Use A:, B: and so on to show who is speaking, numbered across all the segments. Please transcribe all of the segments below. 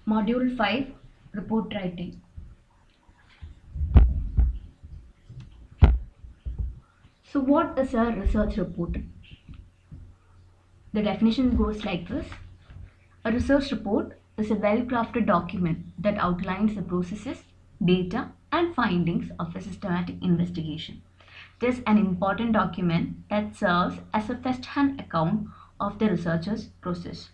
A: Module 5, Report Writing. So what is a research report? The definition goes like this. A research report is a well-crafted document that outlines the processes, data, and findings of a systematic investigation. It is an important document that serves as a first-hand account of the researcher's process,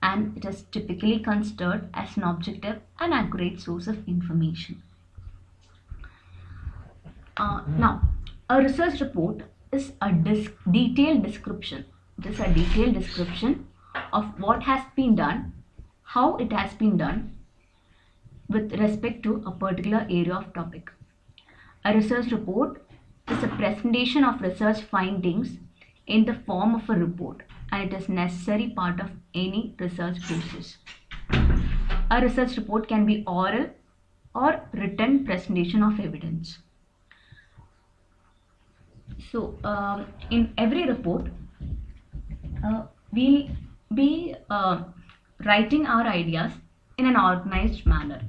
A: and it is typically considered as an objective and accurate source of information. Now, a research report is a detailed description. It is a detailed description of what has been done, how it has been done with respect to a particular area of topic. A research report is a presentation of research findings in the form of a report, and it is necessary part of any research process. A research report can be oral or written presentation of evidence. So in every report, we'll be writing our ideas in an organized manner.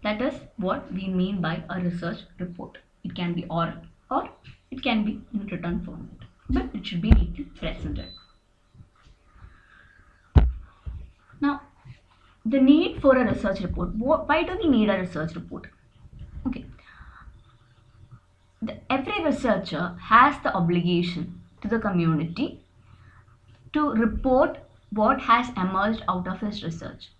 A: That is what we mean by a research report. It can be oral or it can be in written format, but it should be neatly presented. Now, the need for a research report. Why do we need a research report? Okay. Every researcher has the obligation to the community to report what has emerged out of his research.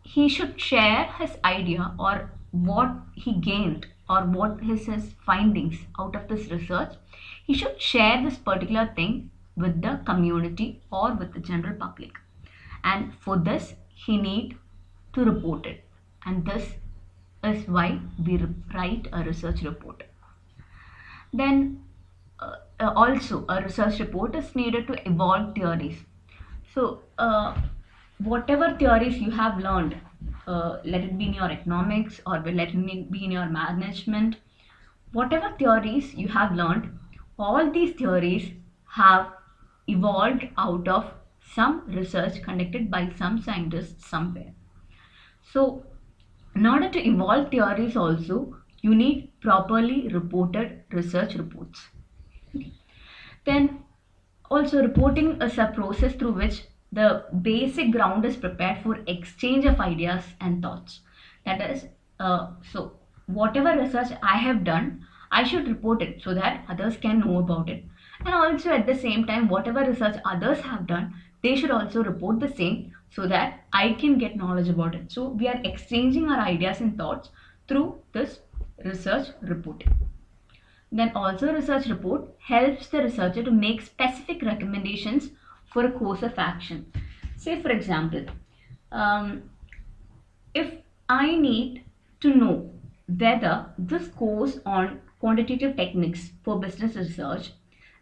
A: He should share his idea or what he gained or what is his findings out of this research. He should share this particular thing with the community or with the general public, and for this he need to report it, and this is why we write a research report. Then also a research report is needed to evolve theories. So whatever theories you have learned, let it be in your economics or let it be in your management, whatever theories you have learned, all these theories have evolved out of some research conducted by some scientists somewhere. So in order to evolve theories also, you need properly reported research reports. Then also reporting is a process through which the basic ground is prepared for exchange of ideas and thoughts. That is, so whatever research I have done, I should report it so that others can know about it. And also at the same time, whatever research others have done, they should also report the same so that I can get knowledge about it. So we are exchanging our ideas and thoughts through this research reporting. Then also research report helps the researcher to make specific recommendations for a course of action. Say for example, if I need to know whether this course on quantitative techniques for business research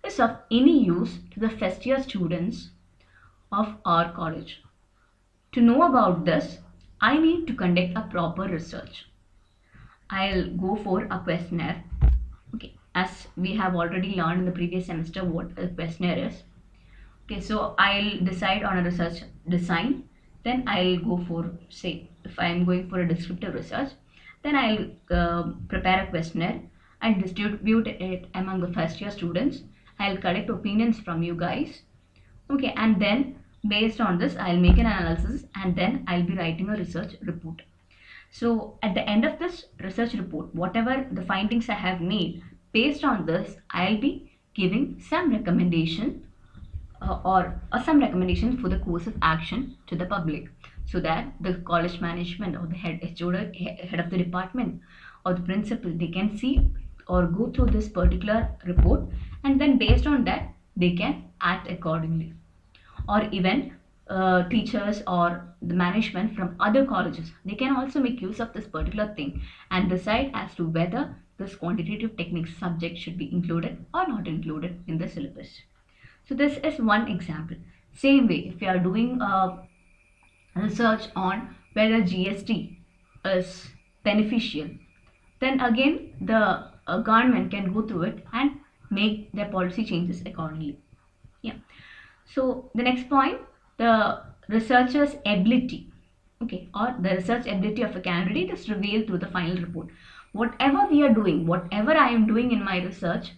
A: is of any use to the first year students of our college. To know about this, I need to conduct a proper research. I'll go for a questionnaire. Okay, as we have already learned in the previous semester what a questionnaire is. Okay, so I'll decide on a research design. Then I'll go for, say, if I'm going for a descriptive research, then I'll prepare a questionnaire and distribute it among the first year students. I'll collect opinions from you guys. Okay, and then based on this, I'll make an analysis and then I'll be writing a research report. So at the end of this research report, whatever the findings I have made, based on this, I'll be giving some recommendation some recommendations for the course of action to the public, so that the college management or the head of the department or the principal, they can see or go through this particular report, and then based on that they can act accordingly. Or even teachers or the management from other colleges, they can also make use of this particular thing and decide as to whether this quantitative techniques subject should be included or not included in the syllabus. So this is one example. Same way, if you are doing research on whether GST is beneficial, then again the government can go through it and make their policy changes accordingly. Yeah. So the next point, the researcher's ability, okay, or the research ability of a candidate is revealed through the final report. Whatever we are doing, whatever I am doing in my research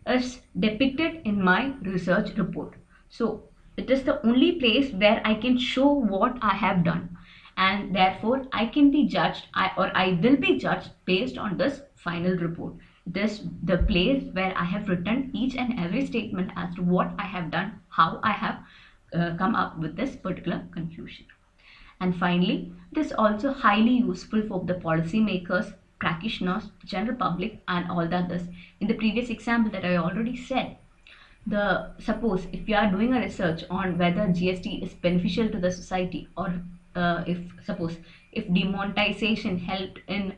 A: is depicted in my research report. So it is the only place where I can show what I have done, and therefore I can be judged, I will be judged based on this final report. It is the place where I have written each and every statement as to what I have done, how I have come up with this particular conclusion. And finally, it is also highly useful for the policymakers, practitioners, general public, and all the others. In the previous example that I already said, suppose if you are doing a research on whether GST is beneficial to the society, or if suppose if demonetization helped in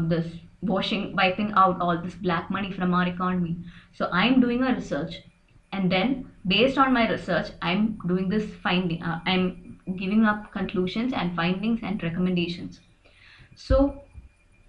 A: this wiping out all this black money from our economy. So I am doing a research, and then based on my research I'm doing this finding, I'm giving up conclusions and findings and recommendations. So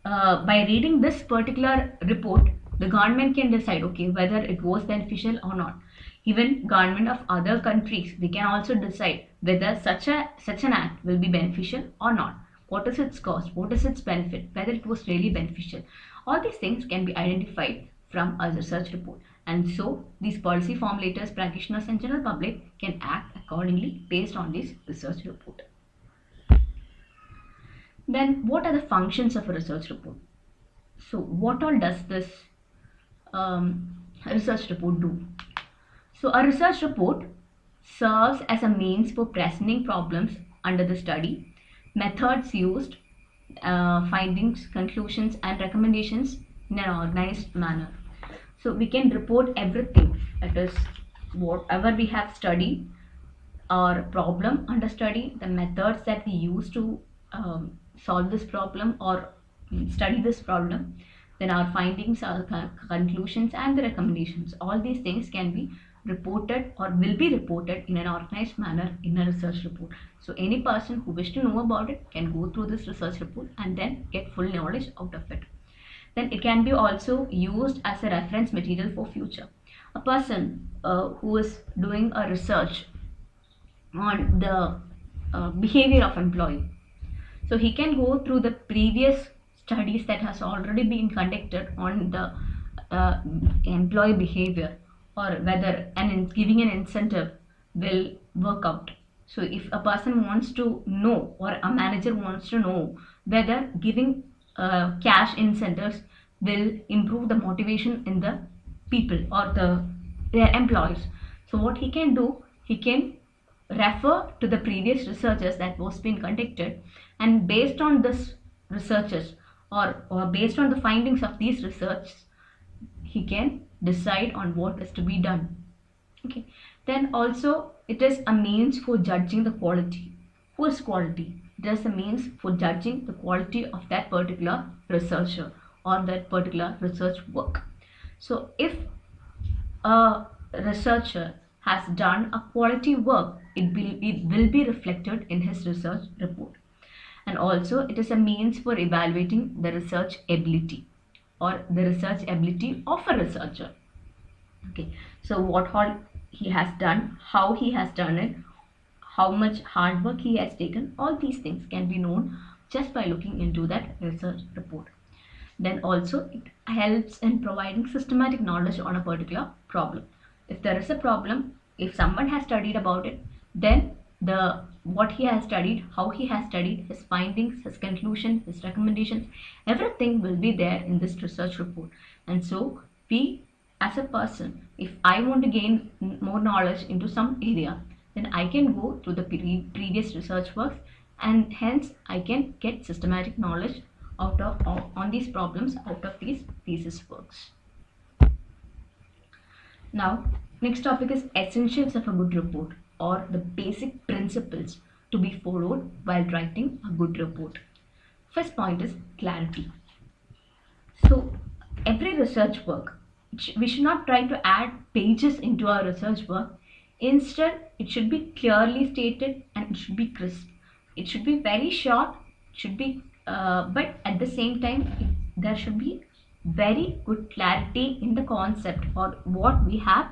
A: by reading this particular report, the government can decide, okay, whether it was beneficial or not. Even government of other countries, they can also decide whether such an act will be beneficial or not. What is its cost? What is its benefit? Whether it was really beneficial. All these things can be identified from a research report. And so these policy formulators, practitioners, and general public can act accordingly based on this research report. Then what are the functions of a research report? So what all does this research report do? So a research report serves as a means for presenting problems under the study, methods used, findings, conclusions, and recommendations in an organized manner. So we can report everything, that is whatever we have studied, our problem under study, the methods that we use to solve this problem or study this problem, then our findings, our conclusions, and the recommendations. All these things can be reported or will be reported in an organized manner in a research report. So any person who wishes to know about it can go through this research report and then get full knowledge out of it. Then it can be also used as a reference material for future. A person who is doing a research on the behavior of employee, so he can go through the previous studies that has already been conducted on the employee behavior, or whether giving an incentive will work out. So if a person wants to know, or a manager wants to know whether giving cash incentives will improve the motivation in the people or their employees, so what he can do, he can refer to the previous researches that was being conducted, and based on this researches, or based on the findings of these research, he can decide on what is to be done. Okay. Then also it is a means for judging the quality. Who is quality? It is a means for judging the quality of that particular researcher or that particular research work. So if a researcher has done a quality work, it will be reflected in his research report. And also it is a means for evaluating the research ability or the research ability of a researcher. Okay, so what all he has done, how he has done it, how much hard work he has taken, all these things can be known just by looking into that research report. Then also it helps in providing systematic knowledge on a particular problem. If there is a problem, if someone has studied about it, then what he has studied, how he has studied, his findings, his conclusion, his recommendations, everything will be there in this research report. And so we, as a person, if I want to gain more knowledge into some area, then I can go through the previous research works, and hence I can get systematic knowledge on these problems out of these thesis works. Now, next topic is essentials of a good report, or the basic principles to be followed while writing a good report. First point is clarity. So every research work, we should not try to add pages into our research work. Instead, it should be clearly stated and it should be crisp. It should be very short, should be but at the same time there should be very good clarity in the concept or what we have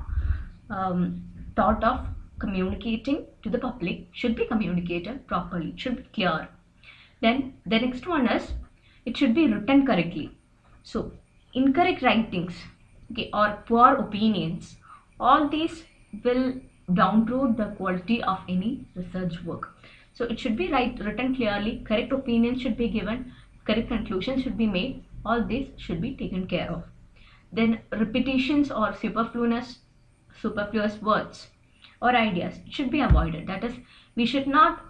A: thought of communicating to the public should be communicated properly, it should be clear. Then the next one is it should be written correctly. So incorrect writings, okay, or poor opinions, all these will downgrade the quality of any research work. So it should be written clearly, correct opinions should be given, correct conclusions should be made, all these should be taken care of. Then repetitions or superfluous words or ideas should be avoided. That is, we should not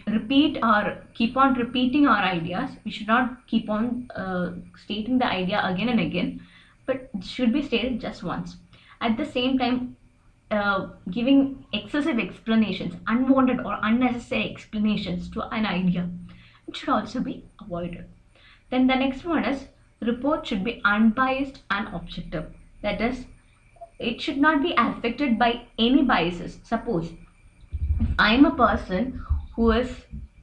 A: repeat or keep on repeating our ideas. We should not keep on stating the idea again and again, but it should be stated just once. At the same time, giving excessive explanations, unwanted or unnecessary explanations to an idea, it should also be avoided. Then the next one is report should be unbiased and objective. That is, it should not be affected by any biases. Suppose if I'm a person who is,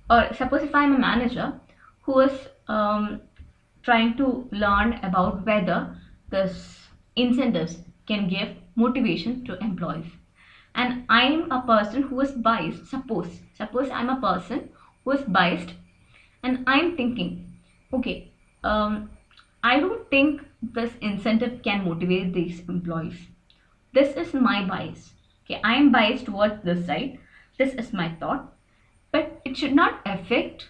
A: or suppose if I'm a manager who is trying to learn about whether this incentives can give motivation to employees, and I'm a person who is biased. Suppose I'm a person who is biased, and I'm thinking, okay, I don't think this incentive can motivate these employees. This is my bias. Okay, I am biased towards this side. This is my thought, but it should not affect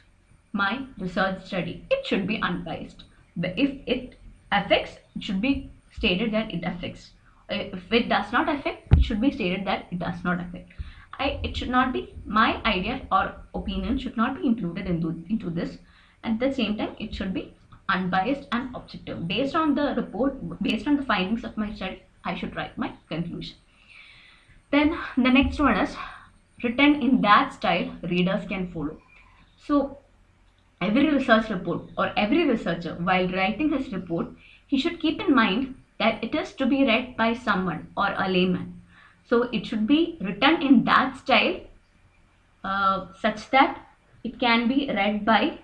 A: my research study. It should be unbiased. But if it affects, it should be stated that it affects. If it does not affect, it should be stated that it does not affect. It should not be, my idea or opinion should not be included into this. At the same time, it should be unbiased and objective. Based on the report, based on the findings of my study, I should write my conclusion. Then the next one is written in that style readers can follow. So every research report or every researcher, while writing his report, he should keep in mind that it is to be read by someone or a layman. So it should be written in that style such that it can be read by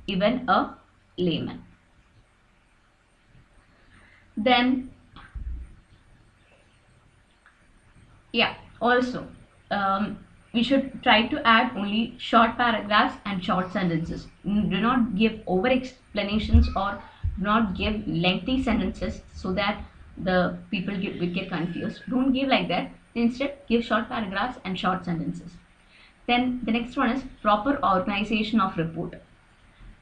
A: even a layman. Then also we should try to add only short paragraphs and short sentences. Do not give over explanations or do not give lengthy sentences so that the people will get confused. Don't give like that. Instead, give short paragraphs and short sentences. Then the next one is proper organization of report.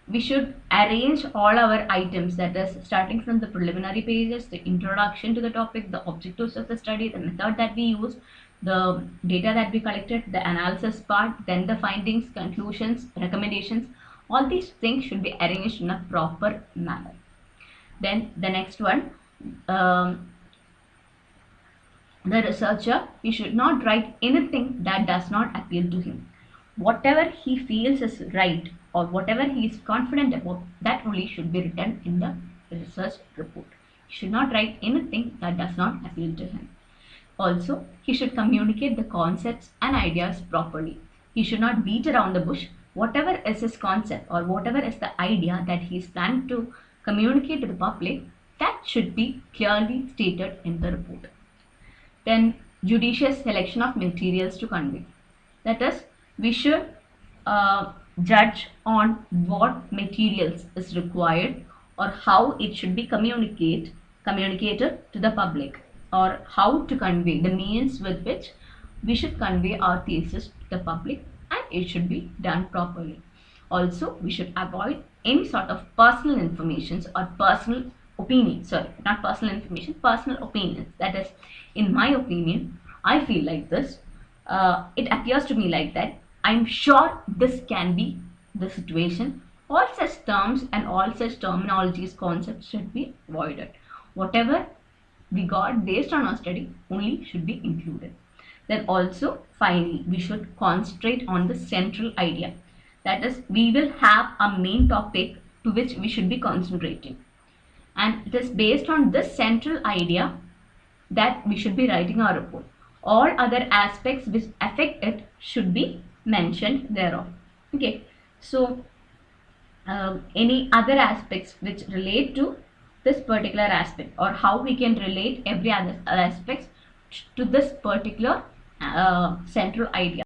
A: We should arrange all our items, that is starting from the preliminary pages, the introduction to the topic, the objectives of the study, the method that we use, the data that we collected, the analysis part, then the findings, conclusions, recommendations. All these things should be arranged in a proper manner. Then the next one, the researcher, he should not write anything that does not appeal to him. Whatever he feels is right or whatever he is confident about, that only should be written in the research report. He should not write anything that does not appeal to him. Also, he should communicate the concepts and ideas properly. He should not beat around the bush. Whatever is his concept or whatever is the idea that he is planning to communicate to the public, that should be clearly stated in the report. Then judicious selection of materials to convey. That is, we should judge on what materials is required or how it should be communicated to the public, or how to convey the means with which we should convey our thesis to the public, and it should be done properly. Also, we should avoid any sort of personal informations or personal opinions. Sorry, not personal information, personal opinions. That is, in my opinion, I feel like this. It appears to me like that. I'm sure this can be the situation. All such terms and all such terminologies, concepts should be avoided. Whatever we got based on our study only should be included. Then also, finally, we should concentrate on the central idea. That is, we will have a main topic to which we should be concentrating. And it is based on this central idea that we should be writing our report. All other aspects which affect it should be mentioned thereof. Okay, so any other aspects which relate to this particular aspect, or how we can relate every other aspects to this particular central idea.